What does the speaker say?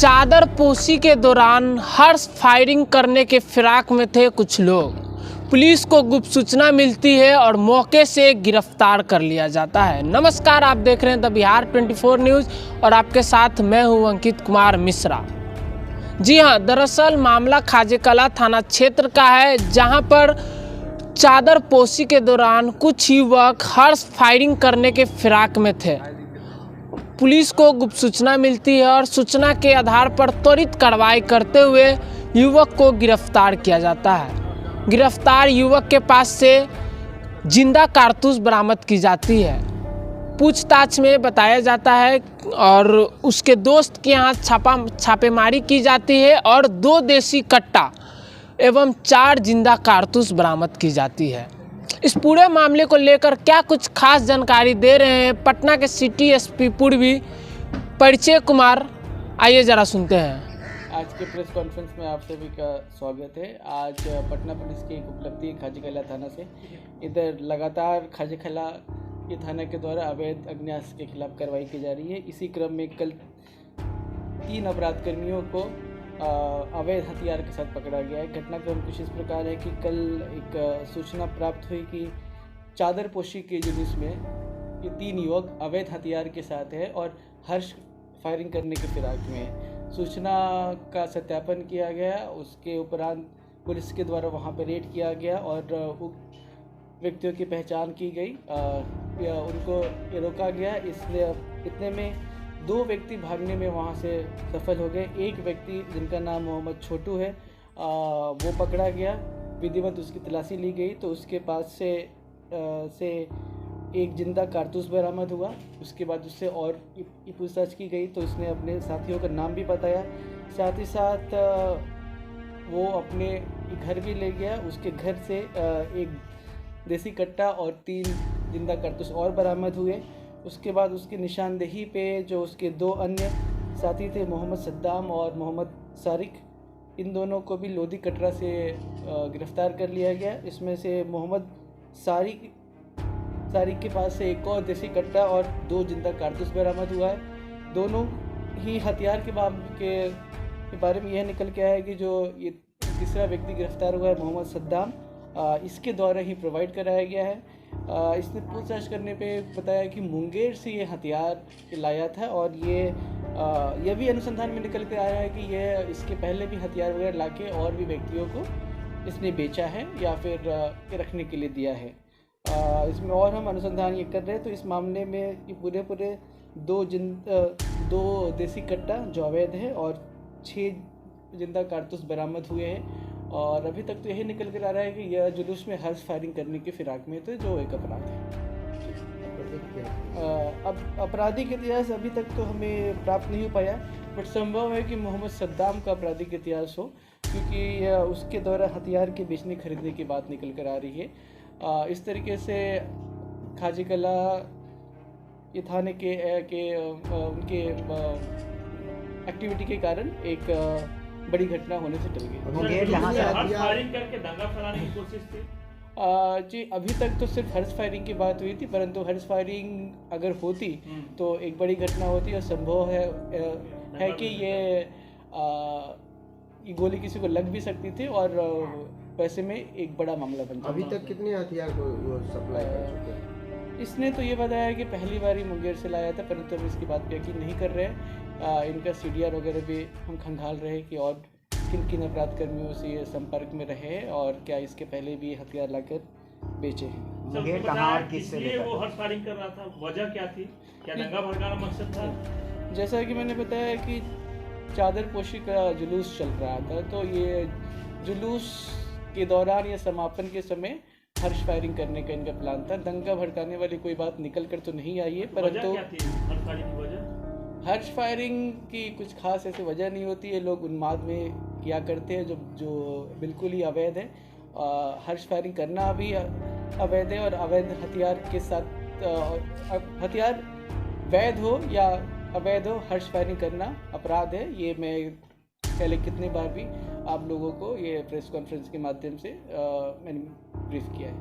चादरपोशी के दौरान हर्ष फायरिंग करने के फिराक में थे कुछ लोग। पुलिस को गुप्त सूचना मिलती है और मौके से गिरफ्तार कर लिया जाता है। नमस्कार, आप देख रहे हैं द बिहार 24 न्यूज़ और आपके साथ मैं हूं अंकित कुमार मिश्रा। जी हां, दरअसल मामला खाजेकला थाना क्षेत्र का है, जहां पर चादरपोशी के दौरान कुछ युवक हर्ष फायरिंग करने के फिराक में थे। पुलिस को गुप्त सूचना मिलती है और सूचना के आधार पर त्वरित कार्रवाई करते हुए युवक को गिरफ्तार किया जाता है। गिरफ्तार युवक के पास से जिंदा कारतूस बरामद की जाती है। पूछताछ में बताया जाता है और उसके दोस्त के यहाँ छापेमारी की जाती है और 2 देसी कट्टा एवं 4 जिंदा कारतूस बरामद की जाती है। इस पूरे मामले को लेकर क्या कुछ खास जानकारी दे रहे हैं पटना के सिटी एसपी पूर्वी परिचय कुमार, आइए ज़रा सुनते हैं। आज के प्रेस कॉन्फ्रेंस में आप सभी का स्वागत है। आज पटना पुलिस की एक उपलब्धि है खाजेकला थाना से। इधर लगातार खाजेकला ये थाना के द्वारा अवैध अग्न्यास के खिलाफ कार्रवाई की जा रही है। इसी क्रम में कल 3 अपराध कर्मियों को अवैध हथियार के साथ पकड़ा गया है। घटनाक्रम कुछ इस प्रकार है कि कल एक सूचना प्राप्त हुई कि चादरपोशी के जुलूस में ये 3 युवक अवैध हथियार के साथ है और हर्ष फायरिंग करने के फिराक में है। सूचना का सत्यापन किया गया, उसके उपरांत पुलिस के द्वारा वहां पर रेड किया गया और उक्त व्यक्तियों की पहचान की गई, उनको रोका गया। इसलिए इतने में 2 व्यक्ति भागने में वहां से सफल हो गए। एक व्यक्ति जिनका नाम मोहम्मद छोटू है, वो पकड़ा गया। विधिवत उसकी तलाशी ली गई तो उसके पास से एक जिंदा कारतूस बरामद हुआ। उसके बाद उससे और पूछताछ की गई तो उसने अपने साथियों का नाम भी बताया। साथ ही साथ वो अपने घर भी ले गया। उसके घर से एक देसी कट्टा और 3 जिंदा कारतूस और बरामद हुए। उसके बाद उसकी निशानदेही पे जो उसके 2 अन्य साथी थे, मोहम्मद सद्दाम और मोहम्मद सारिक, इन दोनों को भी लोधी कटरा से गिरफ्तार कर लिया गया। इसमें से मोहम्मद सारिक के पास से एक और देसी कट्टा और 2 जिंदा कारतूस बरामद हुआ है। दोनों ही हथियार के बारे में यह निकल के आया है कि जो ये तीसरा व्यक्ति गिरफ्तार हुआ है मोहम्मद सद्दाम, इसके द्वारा ही प्रोवाइड कराया गया है। इसने पूछताछ करने पे बताया कि मुंगेर से ये हथियार लाया था और यह भी अनुसंधान में निकल कर आया है कि यह इसके पहले भी हथियार वगैरह लाके और भी व्यक्तियों को इसने बेचा है या फिर रखने के लिए दिया है। इसमें और हम अनुसंधान ये कर रहे हैं तो इस मामले में ये पूरे 2 देसी कट्टा जो अवैध है और 6 जिंदा कारतूस बरामद हुए हैं। और अभी तक तो यही निकल कर आ रहा है कि यह जुलूस में हर्ष फायरिंग करने के फिराक में थे, जो एक अपराध है। अब आपराधिक इतिहास अभी तक तो हमें प्राप्त नहीं हो पाया, बट संभव है कि मोहम्मद सद्दाम का आपराधिक इतिहास हो, क्योंकि उसके द्वारा हथियार के बेचने खरीदने की बात निकल कर आ रही है। इस तरीके से खाजेकला ये थाने के उनके एक्टिविटी के कारण एक बड़ी घटना होने से टल गई। फायरिंग करके दंगा फैलाने की कोशिश थी। जी, अभी तक तो सिर्फ हर्ष फायरिंग की बात हुई थी, परंतु हर्ष फायरिंग अगर होती तो एक बड़ी घटना होती और संभव है कि ये गोली किसी को लग भी सकती थी और वैसे में एक बड़ा मामला बन जाता। अभी तक कितने हथियार को सप्लाई कर चुके हैं? इसने तो ये बताया कि पहली बार ही मुंगेर से लाया था, परंतु हम इसकी बात पे यकीन नहीं कर रहे हैं। इनका CDR वगैरह भी हम खंगाल रहे कि और किन अपराध कर्मियों से ये संपर्क में रहे और क्या इसके पहले भी हथियार लाकर बेचे हैं। मुंगेर कहाँ और किससे लेकर वो हर्ष फायरिंग कर रहा था? वजह क्या थी? क्या दंगा भड़काना मकसद था? जैसा कि मैंने बताया कि चादरपोशी का जुलूस चल रहा था, तो ये जुलूस के दौरान या समापन के समय हर्ष फायरिंग करने का इनका प्लान था। दंगा भड़काने वाली कोई बात निकल कर तो नहीं आई है, परंतु हर्ष फायरिंग की कुछ खास ऐसी वजह नहीं होती है। लोग उन्माद में किया करते हैं जो बिल्कुल ही अवैध है। हर्ष फायरिंग करना भी अवैध है और अवैध हथियार के साथ हथियार वैध हो या अवैध हो, हर्ष फायरिंग करना अपराध है। ये मैं पहले कितनी बार भी आप लोगों को ये प्रेस कॉन्फ्रेंस के माध्यम से मैंने ब्रीफ किया है।